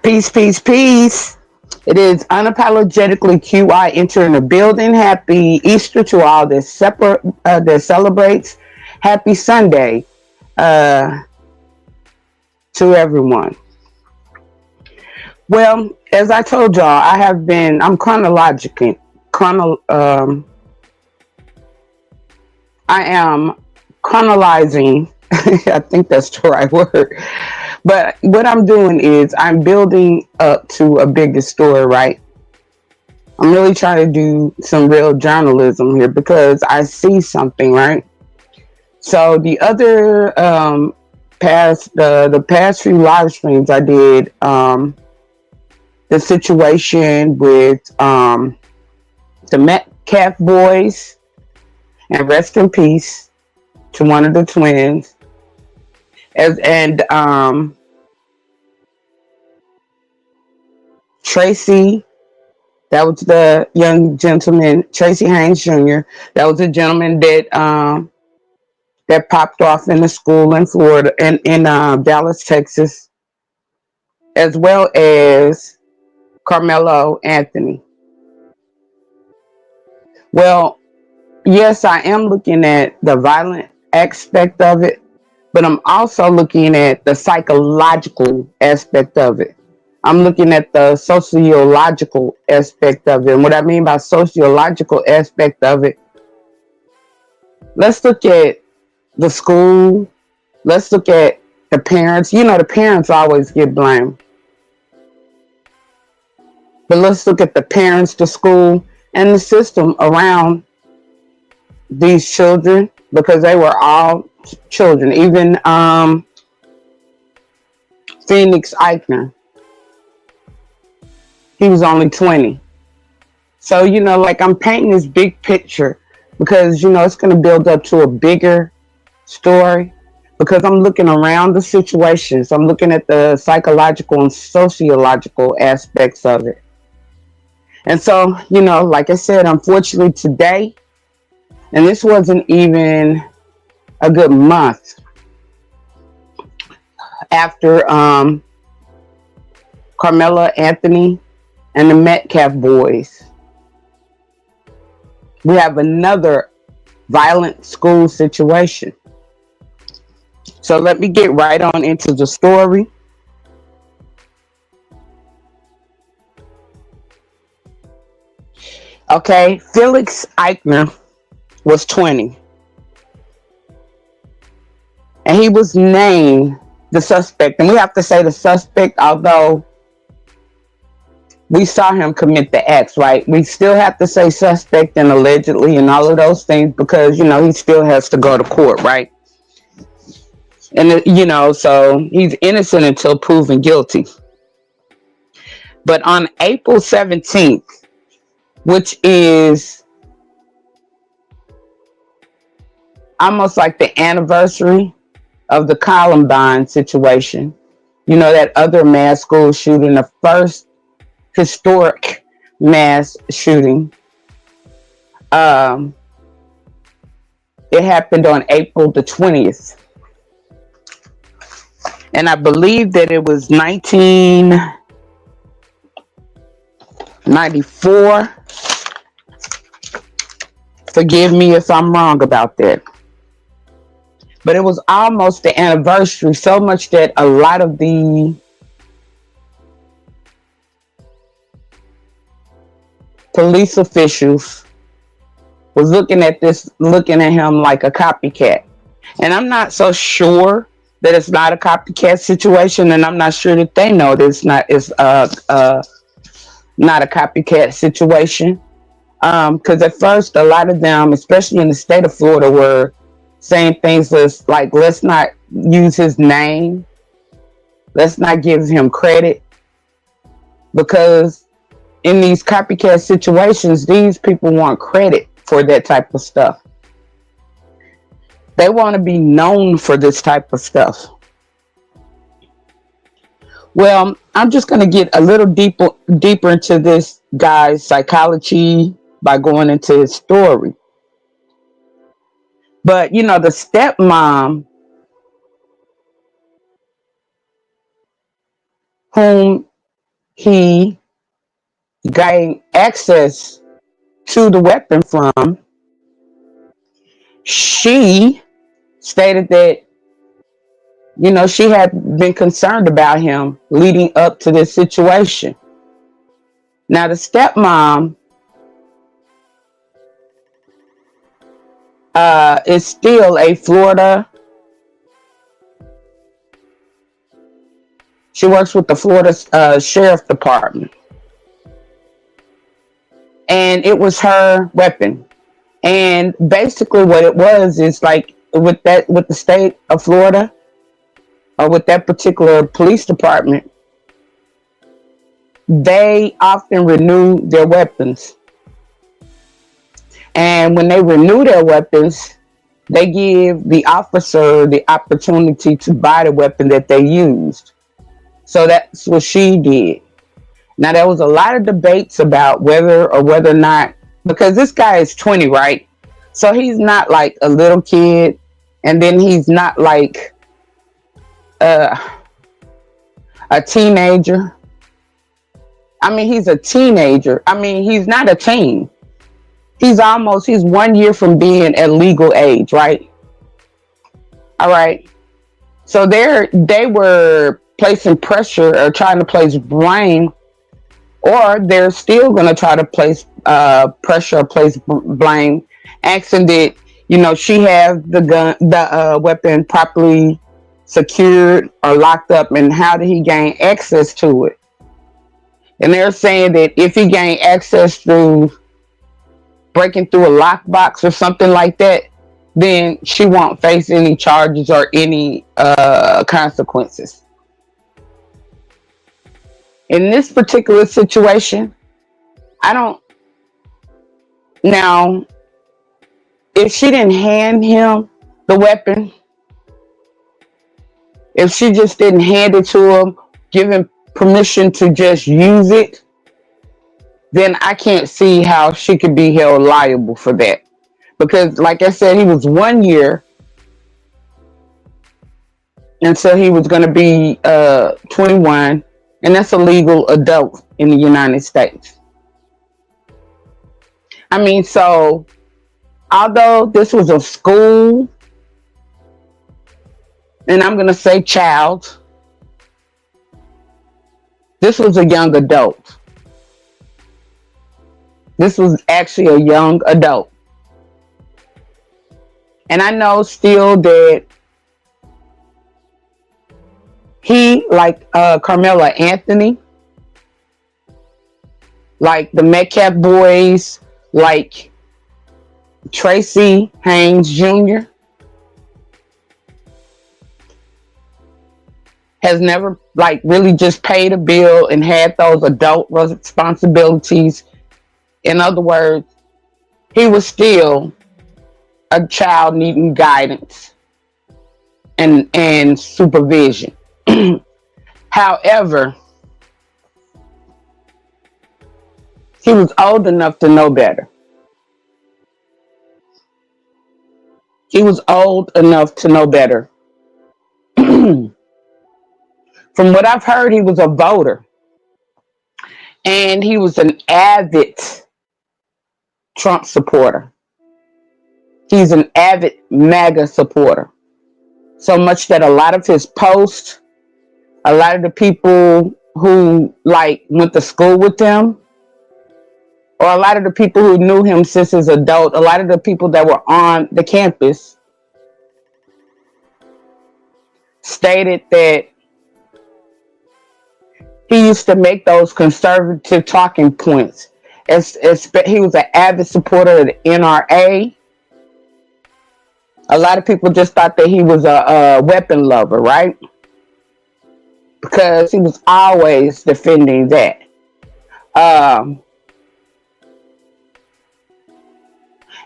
Peace, peace, peace. It is unapologetically QI entering the building. Happy Easter to all that celebrates. Happy Sunday uh, to everyone. Well, as I told y'all, I'm chrono, I am chronologizing. I think that's the right word. But what I'm doing is I'm building up to a bigger story, right? I'm really trying to do some real journalism here because I see something, right? So the other the past few live streams I did, the situation with the Metcalf boys, and rest in peace to one of the twins, and Tracy. That was the young gentleman, Tracy Haynes Jr. That was a gentleman that popped off in the school in Florida and in Dallas, Texas, as well as Carmelo Anthony. Well, yes, I am looking at the violent aspect of it, but I'm also looking at the psychological aspect of it. I'm looking at the sociological aspect of it. And what I mean by sociological aspect of it, let's look at the school. Let's look at the parents. You know, the parents always get blamed. But let's look at the parents, the school, and the system around these children because they were all children. Even Phoenix Ikner, he was only 20. So, like I'm painting this big picture because, it's going to build up to a bigger story because I'm looking around the situations. I'm looking at the psychological and sociological aspects of it. And so, like I said, unfortunately today, and this wasn't even a good month after Carmela Anthony and the Metcalf boys, we have another violent school situation. So let me get right on into the story. Okay, Felix Ikner was 20, and he was named the suspect. And we have to say the suspect, although we saw him commit the acts, right? We still have to say suspect and allegedly and all of those things because, he still has to go to court, right? And, so he's innocent until proven guilty. But on April 17th, which is almost like the anniversary of the Columbine situation, that other mass school shooting, the first historic mass shooting. It happened on April the 20th. And I believe that it was 1994. Forgive me if I'm wrong about that. But it was almost the anniversary, so much that a lot of the police officials was looking at him like a copycat. And I'm not so sure that it's not a copycat situation, and I'm not sure that they know that not a copycat situation. Because at first, a lot of them, especially in the state of Florida, were saying things like, let's not use his name. Let's not give him credit. Because in these copycat situations, these people want credit for that type of stuff. They want to be known for this type of stuff. Well, I'm just going to get a little deeper into this guy's psychology by going into his story. But, the stepmom, whom he gained access to the weapon from, she stated that, she had been concerned about him leading up to this situation. Now, the stepmom is still a Florida. She works with the Florida Sheriff Department. And it was her weapon. And basically what it was is like with the state of Florida, or with that particular police department, they often renew their weapons. And when they renew their weapons, they give the officer the opportunity to buy the weapon that they used. So that's what she did. Now, there was a lot of debates about whether or not, because this guy is 20, right? So he's not like a little kid, and then he's not like a teenager. I mean, he's a teenager. I mean, he's not a teen. He's 1 year from being at legal age, right? All right. So they were placing pressure or trying to place blame, or they're still going to try to place pressure or place blame, asking that, she have the weapon properly secured or locked up, and how did he gain access to it? And they're saying that if he gained access through breaking through a lockbox or something like that, then she won't face any charges or any consequences. In this particular situation, now, if she didn't hand him the weapon, if she just didn't hand it to him, give him permission to just use it, then I can't see how she could be held liable for that. Because, like I said, he was 1 year, and so he was going to be 21, and that's a legal adult in the United States. I mean, so although this was a school, and I'm going to say child, this was a young adult. This was actually a young adult. And I know still that he, like Carmela Anthony, like the Metcalf boys, like Tracy Haynes Jr., has never like really just paid a bill and had those adult responsibilities. In other words, he was still a child needing guidance and supervision. However, he was old enough to know better. He was old enough to know better. From what I've heard, he was a voter. And he was an avid Trump supporter. He's an avid Maga supporter. So much that a lot of his posts, a lot of the people who like went to school with him, or a lot of the people who knew him since his adult, a lot of the people that were on the campus stated that he used to make those conservative talking points. He was an avid supporter of the NRA. A lot of people just thought that he was a weapon lover, right? Because he was always defending that.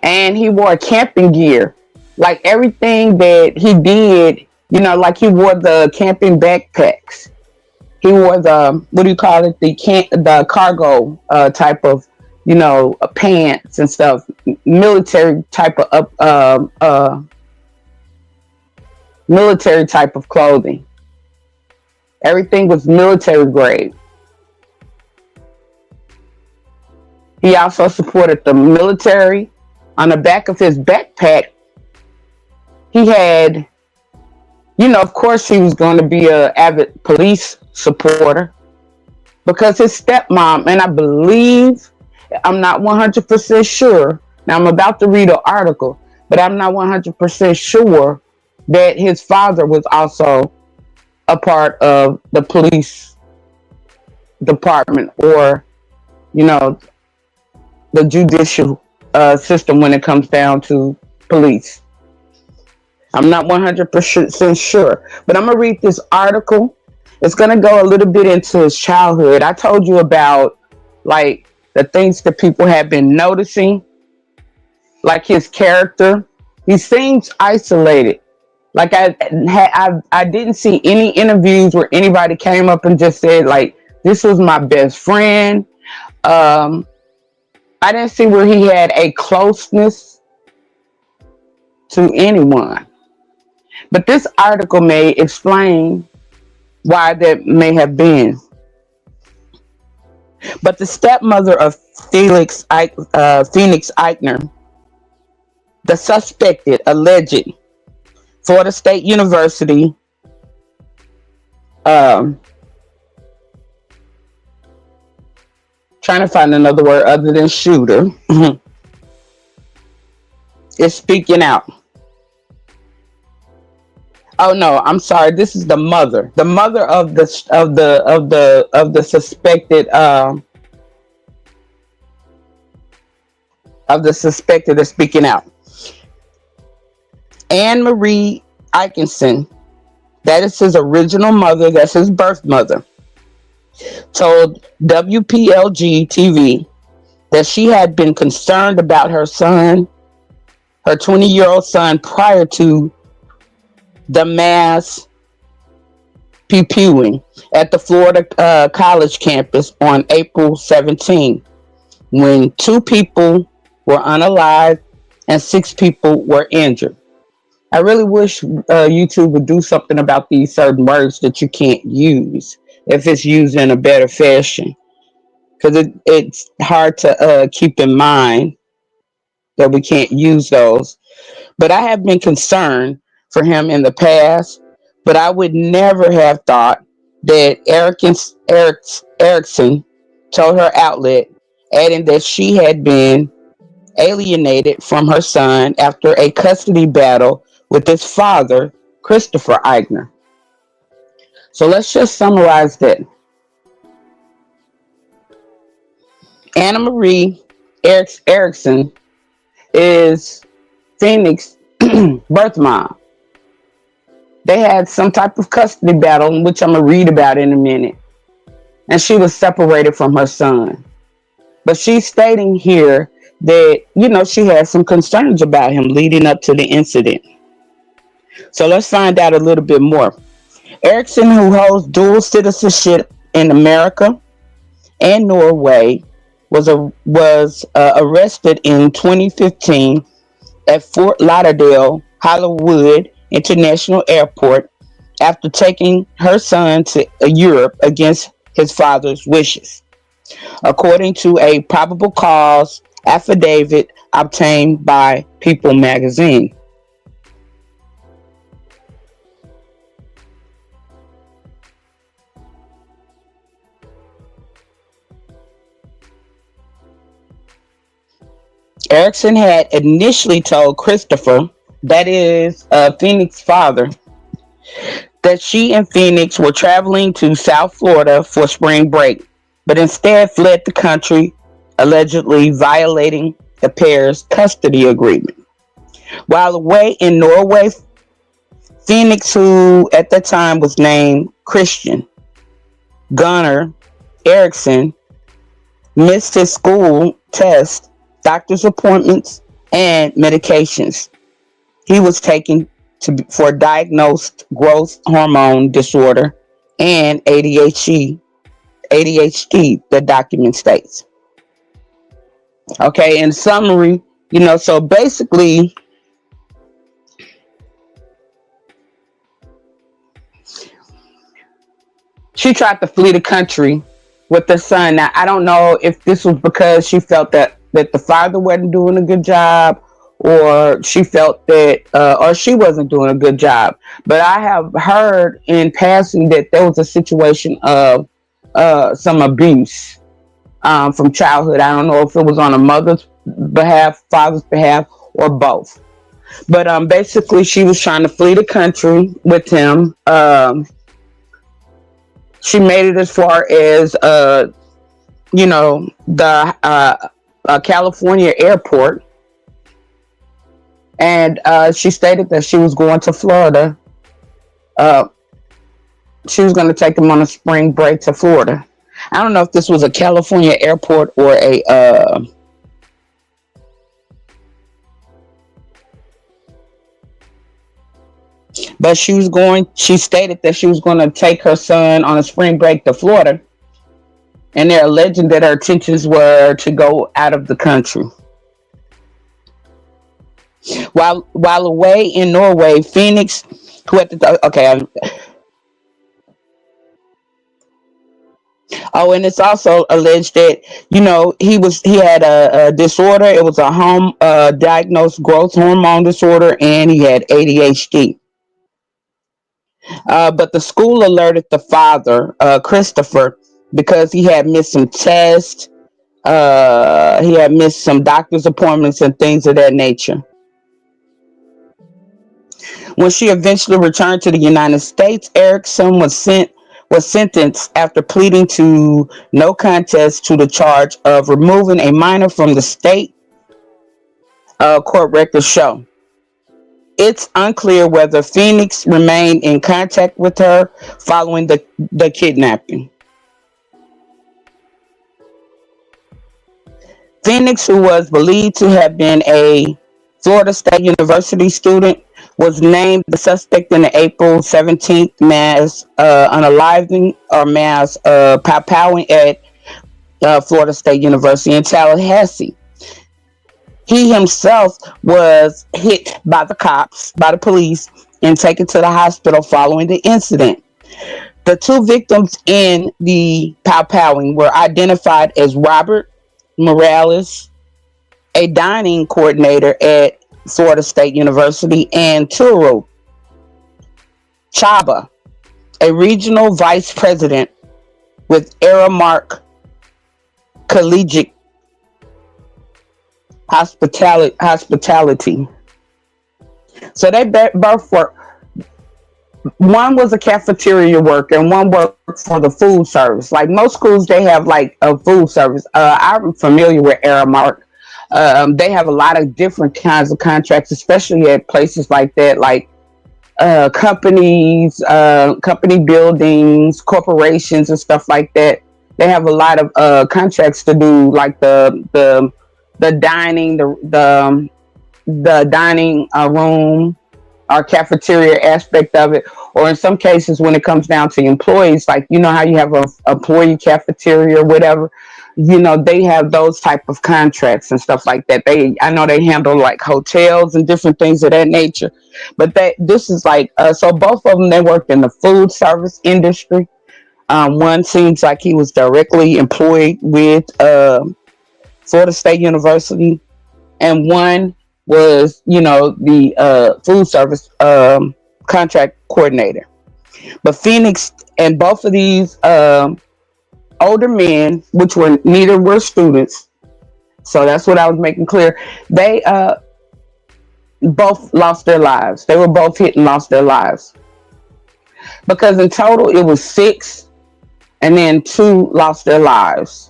And he wore camping gear. Like everything that he did, like he wore the camping backpacks. He wore the, what do you call it? The cargo type of, pants and stuff. Military type of clothing. Everything was military grade. He also supported the military. On the back of his backpack, he had, of course, he was going to be a avid police supporter because his stepmom, and I believe, I'm not 100% sure. Now I'm about to read an article, but I'm not 100% sure that his father was also a part of the police department or, you know, the judicial system when it comes down to police. I'm not 100% sure, but I'm going to read this article. It's going to go a little bit into his childhood. I told you about like the things that people have been noticing, like his character. He seems isolated. Like I didn't see any interviews where anybody came up and just said like, this was my best friend. Um, I didn't see where he had a closeness to anyone. But this article may explain why that may have been. But the stepmother of Phoenix Ikner, the suspected, alleged Florida State University um, trying to find another word other than shooter, is speaking out. Oh no, I'm sorry. This is the mother of the suspected is speaking out. Anne Marie Atkinson, that is his original mother, that's his birth mother, told WPLG TV that she had been concerned about her son, her 20-year-old son, prior to the mass pupilling at the Florida college campus on April 17, when 2 people were unalived and 6 people were injured. I really wish YouTube would do something about these certain words that you can't use if it's used in a better fashion, because it's hard to keep in mind that we can't use those. But I have been concerned for him in the past, but I would never have thought that Erickson told her outlet, adding that she had been alienated from her son after a custody battle with his father, Christopher Ikner. So let's just summarize that. Anna Marie Erickson is Phoenix birth mom. They had some type of custody battle, which I'm going to read about in a minute. And she was separated from her son. But she's stating here that, she had some concerns about him leading up to the incident. So let's find out a little bit more. Erickson, who holds dual citizenship in America and Norway, was arrested in 2015 at Fort Lauderdale Hollywood International Airport after taking her son to Europe against his father's wishes, according to a probable cause affidavit obtained by People magazine. Erickson had initially told Christopher, that is Phoenix's father, that she and Phoenix were traveling to South Florida for spring break, but instead fled the country, allegedly violating the pair's custody agreement. While away in Norway, Phoenix, who at the time was named Christian Gunnar Erickson, missed his school test, doctor's appointments, and medications. He was taken for diagnosed growth hormone disorder and ADHD, the document states. Okay, in summary, so basically, she tried to flee the country with the son. Now, I don't know if this was because she felt that the father wasn't doing a good job, or she felt that, or she wasn't doing a good job. But I have heard in passing that there was a situation of some abuse from childhood. I don't know if it was on a mother's behalf, father's behalf, or both. But basically, she was trying to flee the country with him. She made it as far as the California airport, and she stated that she was going to Florida. Uh, she was going to take him on a spring break to Florida. I don't know if this was a California airport or a but she stated that she was going to take her son on a spring break to Florida, and they're alleging that her intentions were to go out of the country. While away in Norway, Phoenix, who at the okay, oh, and it's also alleged that he had a disorder. It was a home diagnosed growth hormone disorder, and he had ADHD. But the school alerted the father, Christopher, because he had missed some tests. He had missed some doctor's appointments and things of that nature. When she eventually returned to the United States, Erickson was sentenced after pleading to no contest to the charge of removing a minor from the state court records show. It's unclear whether Phoenix remained in contact with her following the kidnapping. Phoenix, who was believed to have been a Florida State University student, was named the suspect in the April 17th mass unaliving or mass powwowing at Florida State University in Tallahassee. He himself was hit by the police, and taken to the hospital following the incident. The two victims in the powwowing were identified as Robert Morales, a dining coordinator at Florida State University, and Turo Chaba, a regional vice president with Aramark Collegiate Hospitality. So they both were. One was a cafeteria worker, and one worked for the food service. Like most schools, they have like a food service. I'm familiar with Aramark. They have a lot of different kinds of contracts, especially at places like that, like companies, company buildings, corporations, and stuff like that. They have a lot of contracts to do, like the dining, the dining room or cafeteria aspect of it, or in some cases when it comes down to employees, like how you have a employee cafeteria or whatever, they have those type of contracts and stuff like that. I know they handle like hotels and different things of that nature, but this is like so both of them, they worked in the food service industry. One seems like he was directly employed with Florida State University, and one was, the food service contract coordinator. But Phoenix and both of these older men, which neither were students, so that's what I was making clear. They both lost their lives. They were both hit and lost their lives, because in total it was six, and then two lost their lives.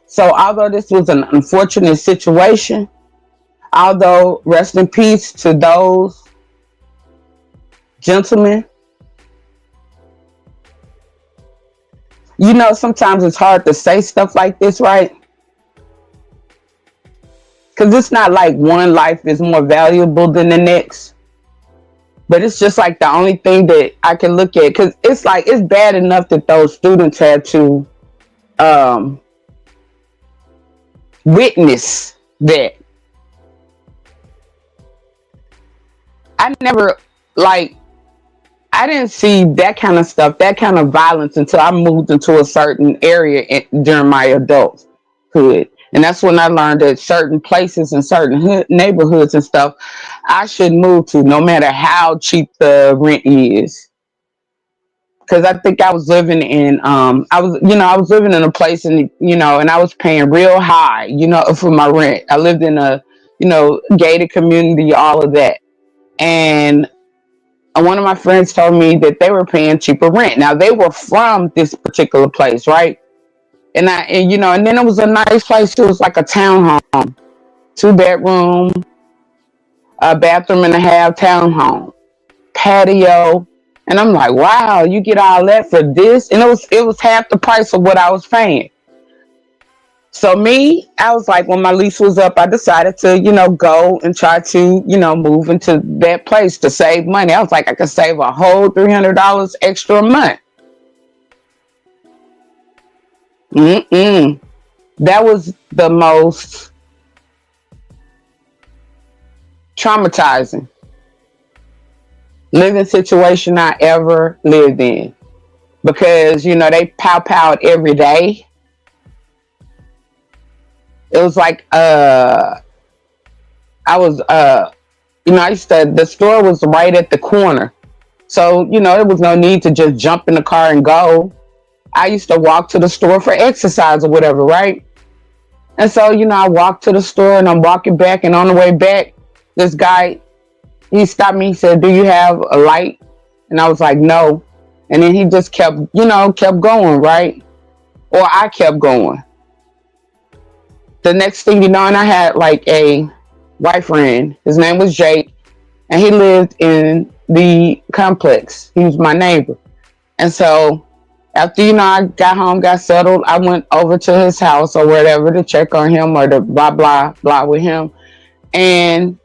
So although this was an unfortunate situation, although rest in peace to those gentlemen, sometimes it's hard to say stuff like this, right? Because it's not like one life is more valuable than the next, but it's just like the only thing that I can look at, because it's like it's bad enough that those students had to um, witness that. I never, like, I didn't see that kind of stuff, that kind of violence until I moved into a certain area during my adulthood. And that's when I learned that certain places and certain neighborhoods and stuff I should move to, no matter how cheap the rent is. Because I think I was living in, I was living in a place, and and I was paying real high, for my rent. I lived in a, gated community, all of that. And one of my friends told me that they were paying cheaper rent. Now they were from this particular place, right? And then it was a nice place. It was like a townhome, 2 bedroom, a bathroom and a half townhome, patio. And I'm like, wow, you get all that for this? And it was half the price of what I was paying. So me, I was like, when my lease was up, I decided to, go and try to, move into that place to save money. I was like, I could save a whole $300 extra a month. Mm-mm. That was the most traumatizing living situation I ever lived in, because, they pow-powed every day. It was like, I was, I used to, the store was right at the corner. So, there was no need to just jump in the car and go. I used to walk to the store for exercise or whatever, right? And so, I walked to the store and I'm walking back, and on the way back, this guy, he stopped me. He said, "Do you have a light?" And I was like, "No." And then he just kept going, right? Or I kept going. The next thing you know, and I had like a white friend. His name was Jake, and he lived in the complex. He was my neighbor. And so after, I got home, got settled, I went over to his house or whatever to check on him or to blah, blah, blah with him. And,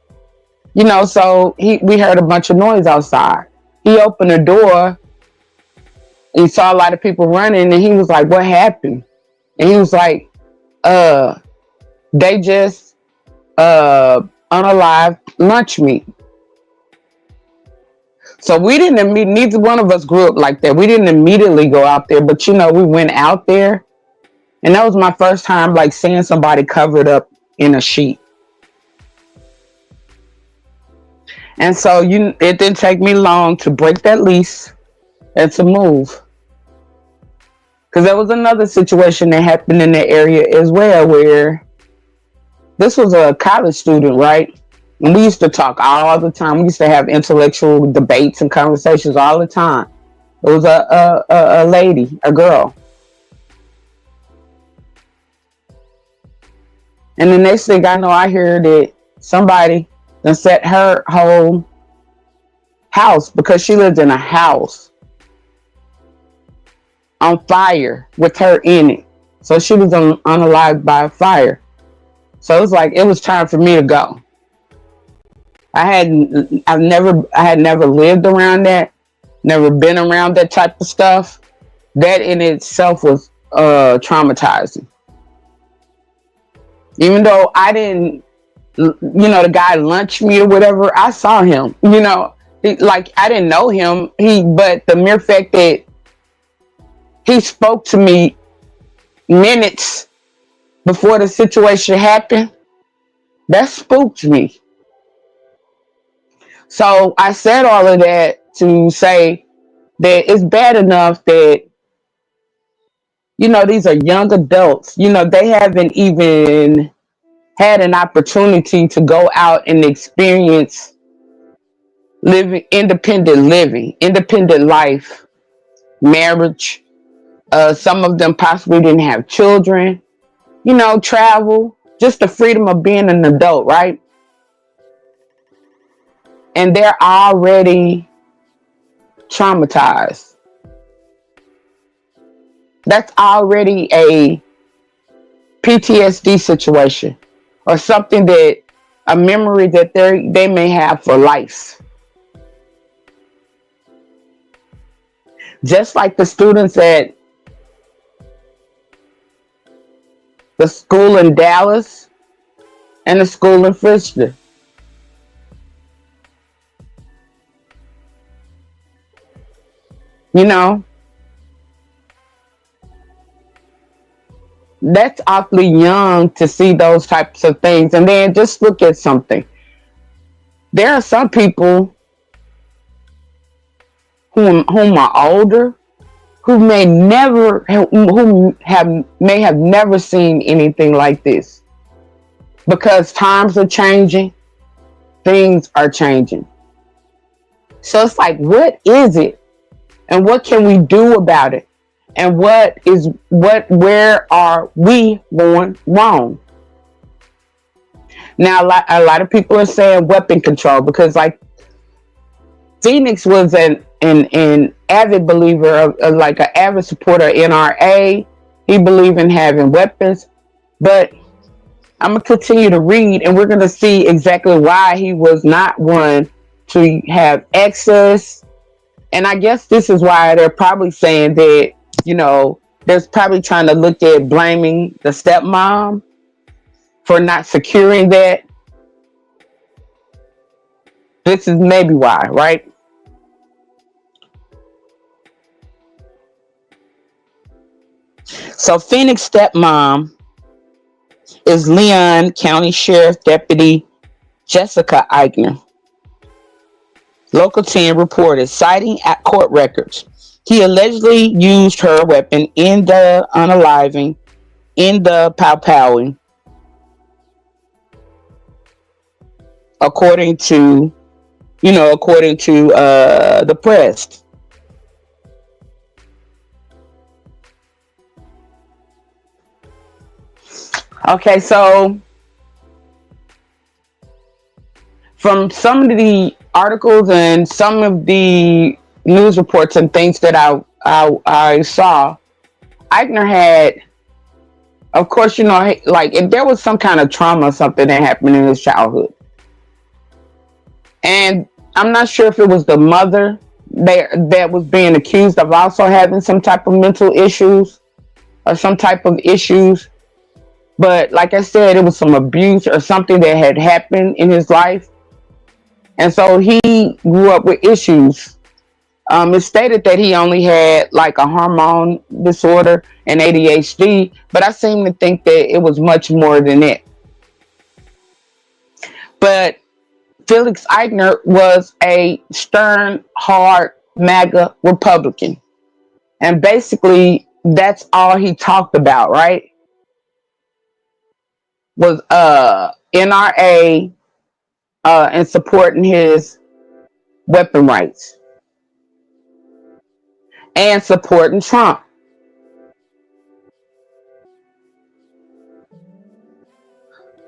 so we heard a bunch of noise outside. He opened the door. He saw a lot of people running, and he was like, "What happened?" And he was like, they just unalived lunch meat. So we didn't neither one of us grew up like that. We didn't immediately go out there, but we went out there, and that was my first time like seeing somebody covered up in a sheet. And so it didn't take me long to break that lease and to move. Because there was another situation that happened in that area as well, where this was a college student, right? And we used to talk all the time. We used to have intellectual debates and conversations all the time. It was a lady, a girl. And the next thing I know, I hear that somebody done set her whole house, because she lived in a house, on fire with her in it. So she was unalived by a fire. So it was like, it was time for me to go. I had never lived around that, never been around that type of stuff. That in itself was traumatizing. Even though I didn't, the guy lunched me or whatever, I saw him. Like I didn't know him. But the mere fact that he spoke to me minutes before the situation happened, that spooked me. So I said all of that to say that it's bad enough that, these are young adults. They haven't even had an opportunity to go out and experience independent life, marriage. Some of them possibly didn't have children, travel, just the freedom of being an adult, right? And they're already traumatized. That's already a PTSD situation, or something that, a memory that they may have for life. Just like the students at the school in Dallas and the school in Frisbee. You know, that's awfully young to see those types of things. And then just look at something. There are some people whom are older who may have never seen anything like this, because times are changing, things are changing. So it's like, what is it, and what can we do about it, and where are we going wrong? Now a lot of people are saying weapon control, because like Phoenix was an avid believer of like an avid supporter of NRA. He believed in having weapons, but I'm gonna continue to read, and we're gonna see exactly why he was not one to have access. And I guess this is why they're probably saying that, there's probably trying to look at blaming the stepmom for not securing that. This is maybe why, right? So Phoenix stepmom is Leon County Sheriff Deputy Jessica Ikner. Local 10 reported, citing at court records, he allegedly used her weapon in the unaliving, in the pow-powing, according to the press. Okay, so from some of the articles and some of the news reports and things that I saw, Eichner had, of course, like if there was some kind of trauma or something that happened in his childhood. And I'm not sure if it was the mother that was being accused of also having some type of mental issues or some type of issues. But like I said, it was some abuse or something that had happened in his life. And so he grew up with issues. It's stated that he only had like a hormone disorder and ADHD, but I seem to think that it was much more than that. But Felix Eichner was a stern, hard Maga Republican. And basically, that's all he talked about, right? Was NRA and supporting his weapon rights and supporting Trump.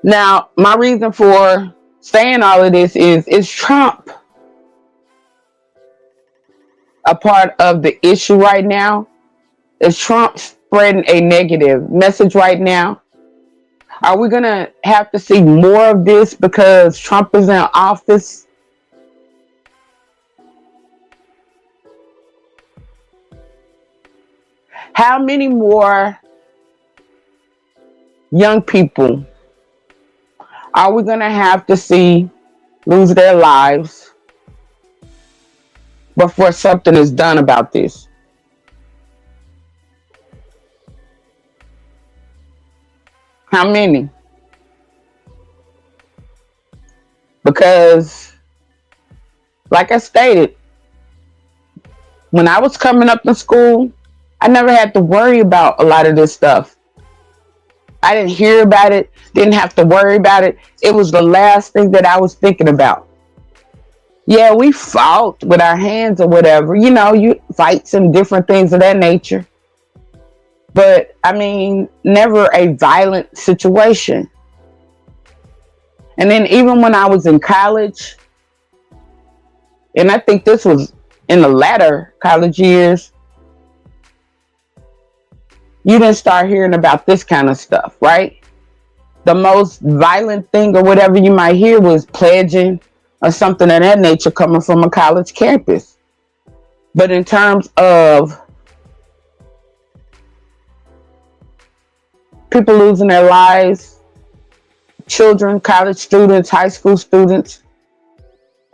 Now, my reason for saying all of this is Trump a part of the issue right now? Is Trump spreading a negative message right now? Are we going to have to see more of this because Trump is in office? How many more young people are we going to have to see lose their lives before something is done about this? How many? Because, like I stated, when I was coming up in school, I never had to worry about a lot of this stuff. I didn't hear about it, didn't have to worry about it. It was the last thing that I was thinking about. Yeah, we fought with our hands or whatever, you fights and different things of that nature. But I mean, never a violent situation. And then even when I was in college, and I think this was in the latter college years, you didn't start hearing about this kind of stuff, right? The most violent thing or whatever you might hear was pledging or something of that nature coming from a college campus. But in terms of people losing their lives, children, college students, high school students,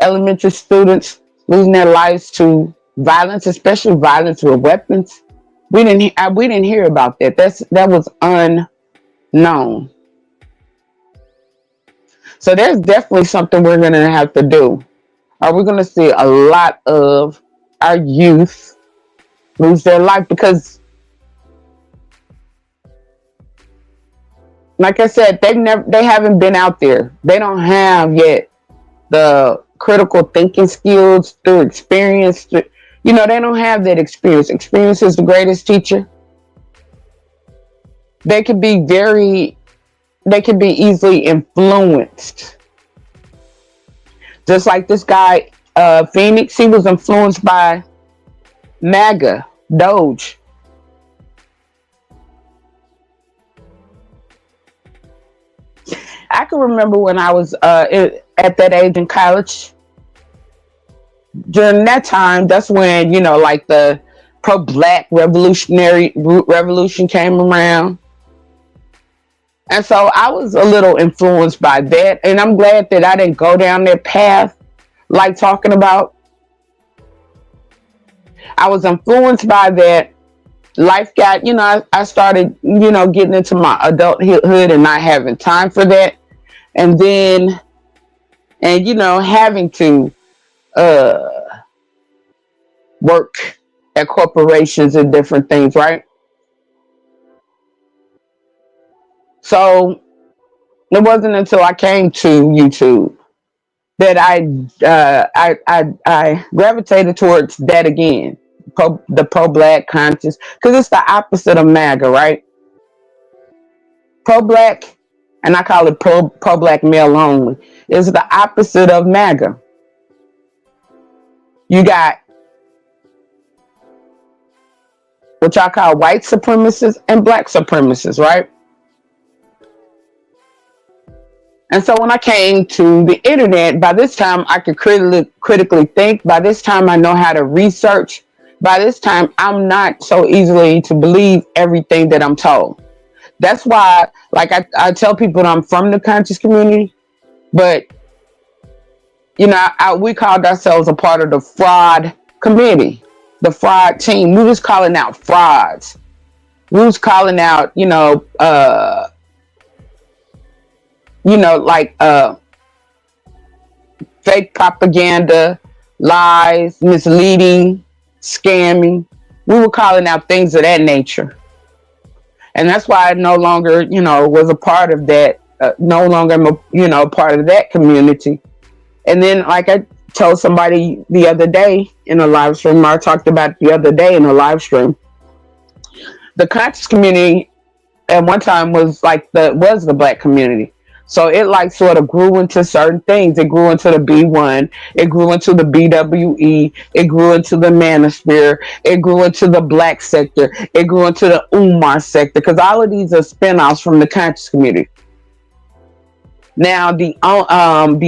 elementary students losing their lives to violence, especially violence with weapons. We didn't hear about that. That was unknown. So there's definitely something we're going to have to do. Are we going to see a lot of our youth lose their life? Because, like I said, they haven't been out there. They don't have yet the critical thinking skills through experience. You know, they don't have that experience. Experience is the greatest teacher. They could be very, they could be easily influenced. Just like this guy, Phoenix, he was influenced by Maga, Doge. I can remember when I was at that age in college. During that time, that's when, you know, like the pro-black revolutionary revolution came around. And so I was a little influenced by that. And I'm glad that I didn't go down that path, like talking about. I was influenced by that. Life got, you know, I started, you know, getting into my adulthood and not having time for that. And then, and, you know, having to uh, work at corporations and different things, right? So it wasn't until I came to YouTube that I gravitated towards that again, the pro black conscious, because it's the opposite of MAGA, right? Pro black, and I call it pro black male only, is the opposite of MAGA. You got what y'all call white supremacists and black supremacists, right? And so when I came to the internet, by this time I could critically think. By this time I know how to research. By this time I'm not so easily to believe everything that I'm told. That's why, like I tell people that I'm from the conscious community, but you know, we called ourselves a part of the fraud committee, the fraud team. We was calling out frauds. We was calling out, like fake propaganda, lies, misleading, scamming. We were calling out things of that nature. And that's why I no longer, was a part of that, no longer am a, part of that community. And then, like I told somebody the other day in a live stream, or I talked about it the other day in a live stream, the conscious community at one time was the black community. So it like sort of grew into certain things. It grew into the B1. It grew into the BWE. It grew into the Manosphere. It grew into the black sector. It grew into the Umar sector, because all of these are spinoffs from the conscious community. Now, the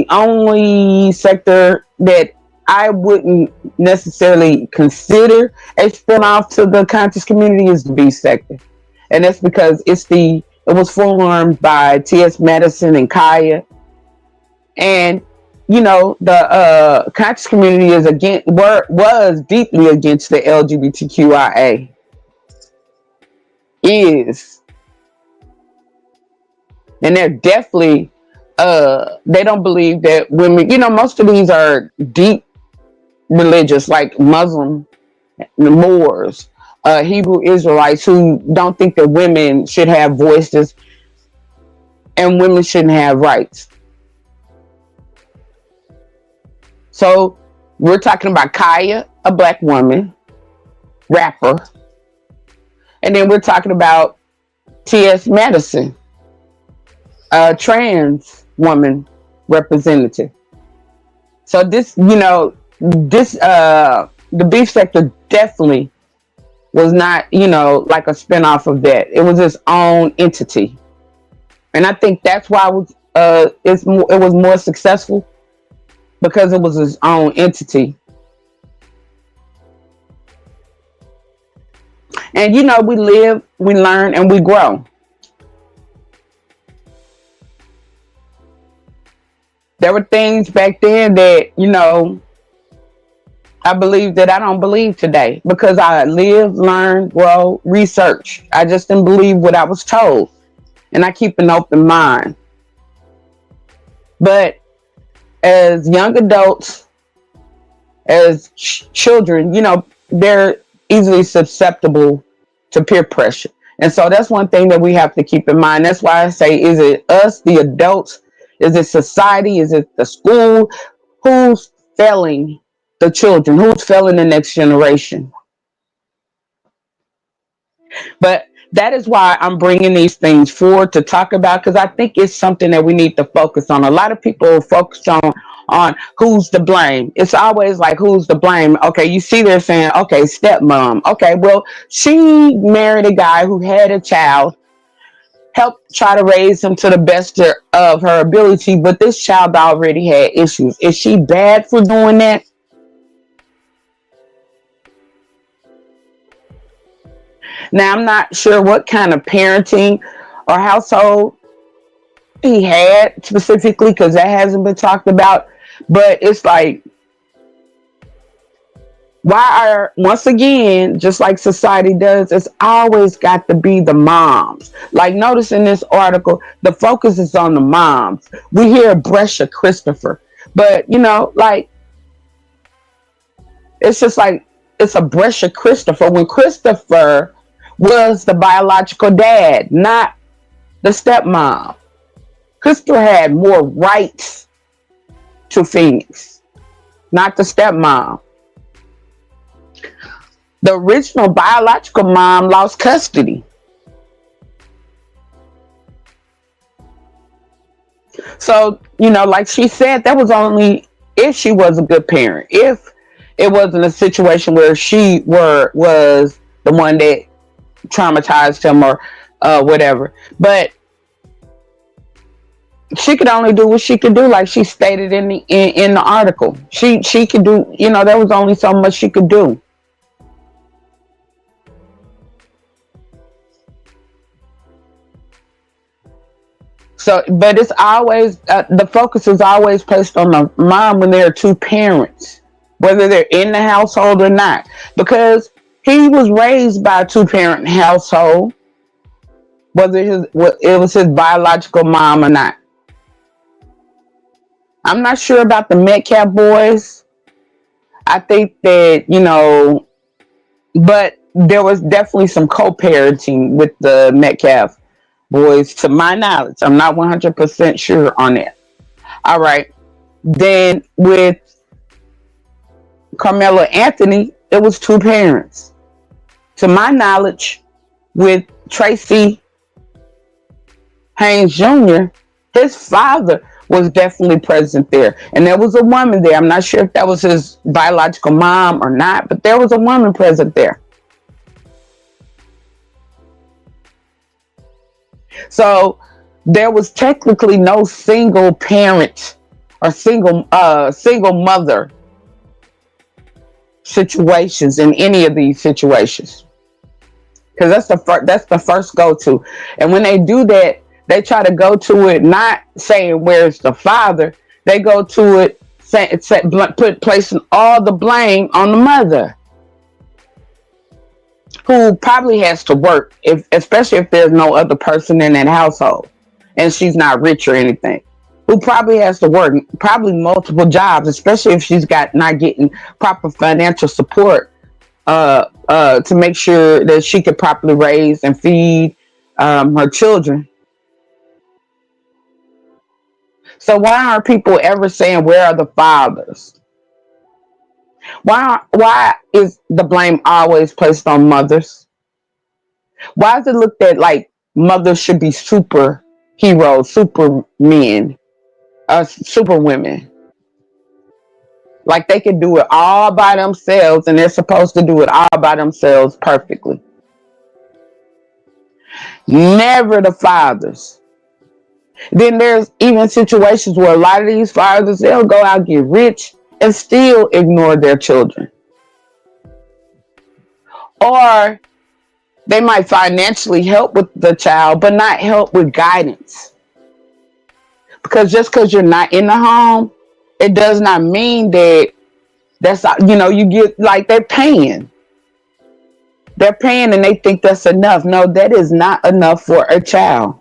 only sector that I wouldn't necessarily consider a spinoff to the conscious community is the B sector. And that's because it was formed by T.S. Madison and Kaya. And, the conscious community was deeply against the LGBTQIA. And they're definitely, they don't believe that women, most of these are deep religious, like Muslim, Moors, Hebrew Israelites, who don't think that women should have voices and women shouldn't have rights. So we're talking about Kaya, a black woman, rapper. And then we're talking about T.S. Madison, a trans woman representative. So the beef sector definitely was not, like a spinoff of that. It was its own entity. And I think that's why it was more successful, because it was its own entity. And we live, we learn, and we grow. There were things back then that, I believe that I don't believe today because I live, learn, grow, research. I just didn't believe what I was told. And I keep an open mind. But as young adults, as children, they're easily susceptible to peer pressure. And so that's one thing that we have to keep in mind. That's why I say, is it us, the adults? Is it society? Is it the school? Who's failing the children? Who's failing the next generation? But that is why I'm bringing these things forward to talk about, because I think it's something that we need to focus on. A lot of people focus on who's to blame. It's always like, who's to blame? Okay, you see they're saying, okay, stepmom. Okay, well, she married a guy who had a child, helped try to raise him to the best of her ability, but this child already had issues. Is she bad for doing that? Now, I'm not sure what kind of parenting or household he had specifically, because that hasn't been talked about. But it's like, why are, once again, just like society does, it's always got to be the moms. Like, notice in this article, the focus is on the moms. We hear Brescia Christopher, but like, it's just like, it's a Brescia Christopher when Christopher was the biological dad, not the stepmom. Christopher had more rights to Phoenix, not the stepmom. The original biological mom lost custody. So, like she said, that was only if she was a good parent. If it wasn't a situation where she was the one that traumatized him or whatever. But she could only do what she could do, like she stated in the article. She could do, there was only so much she could do. So, but it's always the focus is always placed on the mom when there are two parents, whether they're in the household or not, because he was raised by a two-parent household, whether it was his biological mom or not. I'm not sure about the Metcalf boys. I think that, but there was definitely some co-parenting with the Metcalf boys, to my knowledge. I'm not 100% sure on that. All right. Then with Carmelo Anthony, it was two parents. To my knowledge, with Tracy Haynes Jr., his father was definitely present there. And there was a woman there. I'm not sure if that was his biological mom or not, but there was a woman present there. So there was technically no single parent or single mother situations in any of these situations, because that's the first go to. And when they do that, they try to go to it not saying where's the father. They go to it placing all the blame on the mother, who probably has to work, especially if there's no other person in that household and she's not rich or anything, who probably has to work, probably multiple jobs, especially if she's not getting proper financial support to make sure that she could properly raise and feed her children. So why aren't people ever saying, where are the fathers? Why is the blame always placed on mothers? Why is it looked at like mothers should be superheroes, supermen, super women? Like they can do it all by themselves and they're supposed to do it all by themselves perfectly. Never the fathers. Then there's even situations where a lot of these fathers, they'll go out, get rich, and still ignore their children. Or they might financially help with the child, but not help with guidance. Because just because you're not in the home, it does not mean that That's, you get like they're paying and they think that's enough. No, that is not enough for a child.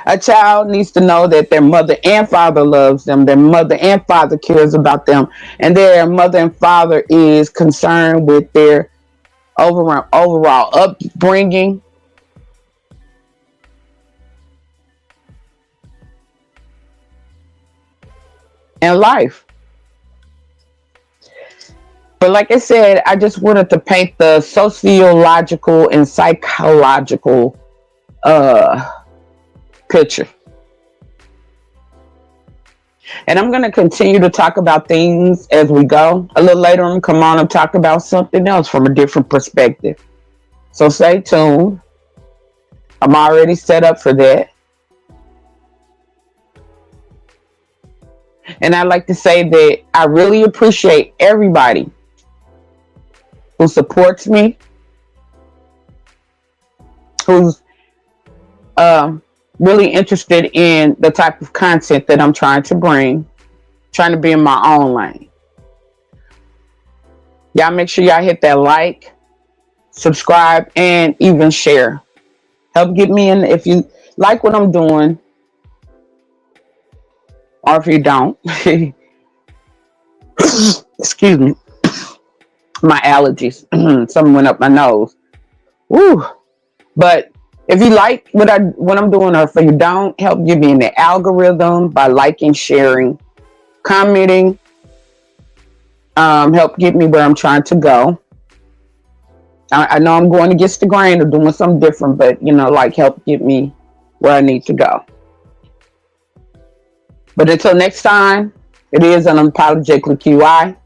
A child needs to know that their mother and father loves them, their mother and father cares about them, and their mother and father is concerned with their overall upbringing and life. But like I said, I just wanted to paint the sociological and psychological uh, picture. And I'm going to continue to talk about things as we go. A little later on, come on and talk about something else from a different perspective. So stay tuned. I'm already set up for that. And I'd like to say that I really appreciate everybody who supports me, who's uh, really interested in the type of content that I'm trying to bring, trying to be in my own lane. Y'all make sure y'all hit that like, subscribe, and even share. Help get me in if you like what I'm doing, or if you don't. Excuse me, my allergies. Something went up my nose. Woo. But if you like what I'm doing, or if you don't, help get me in the algorithm by liking, sharing, commenting. Help get me where I'm trying to go. I know I'm going against the grain or doing something different, but like help get me where I need to go. But until next time, it is unapologetically QI.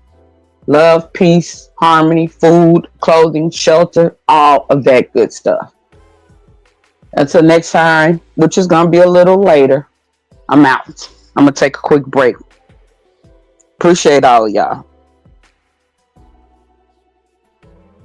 Love, peace, harmony, food, clothing, shelter, all of that good stuff. Until next time, which is going to be a little later, I'm out. I'm going to take a quick break. Appreciate all of y'all.